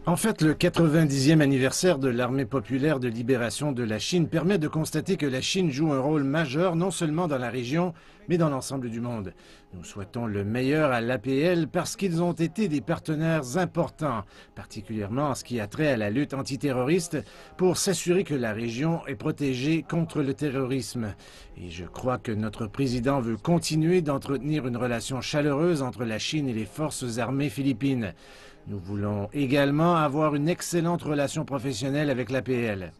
En fait, le 90e anniversaire de l'Armée populaire de libération de la Chine permet de constater que la Chine joue un rôle majeur non seulement dans la région, mais dans l'ensemble du monde. Nous souhaitons le meilleur à l'APL parce qu'ils ont été des partenaires importants, particulièrement en ce qui a trait à la lutte antiterroriste, pour s'assurer que la région est protégée contre le terrorisme. Et je crois que notre président veut continuer d'entretenir une relation chaleureuse entre la Chine et les forces armées philippines. Nous voulons également avoir une excellente relation professionnelle avec l'APL.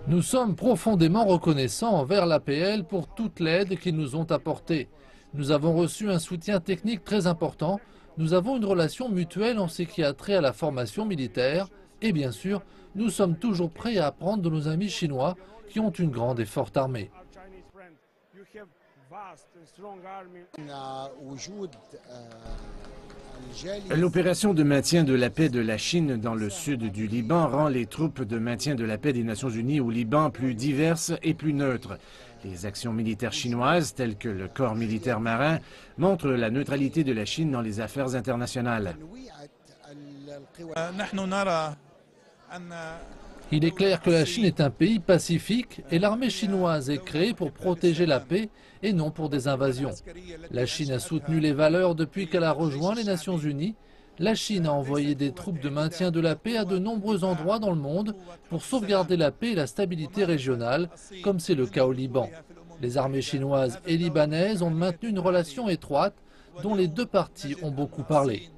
Nous sommes profondément reconnaissants envers l'APL pour toute l'aide qu'ils nous ont apportée. Nous avons reçu un soutien technique très important. Nous avons une relation mutuelle en ce qui a trait à la formation militaire. Et bien sûr, nous sommes toujours prêts à apprendre de nos amis chinois qui ont une grande et forte armée. L'opération de maintien de la paix de la Chine dans le sud du Liban rend les troupes de maintien de la paix des Nations Unies au Liban plus diverses et plus neutres. Les actions militaires chinoises, telles que le corps militaire marin, montrent la neutralité de la Chine dans les affaires internationales. Il est clair que la Chine est un pays pacifique et l'armée chinoise est créée pour protéger la paix et non pour des invasions. La Chine a soutenu les valeurs depuis qu'elle a rejoint les Nations Unies. La Chine a envoyé des troupes de maintien de la paix à de nombreux endroits dans le monde pour sauvegarder la paix et la stabilité régionale, comme c'est le cas au Liban. Les armées chinoises et libanaises ont maintenu une relation étroite dont les deux parties ont beaucoup parlé.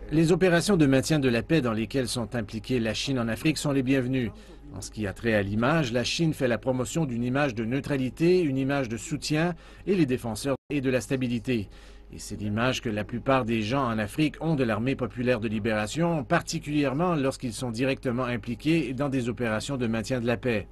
Les opérations de maintien de la paix dans lesquelles sont impliquées la Chine en Afrique sont les bienvenues. En ce qui a trait à l'image, la Chine fait la promotion d'une image de neutralité, une image de soutien et les défenseurs et de la stabilité. Et c'est l'image que la plupart des gens en Afrique ont de l'Armée populaire de libération, particulièrement lorsqu'ils sont directement impliqués dans des opérations de maintien de la paix.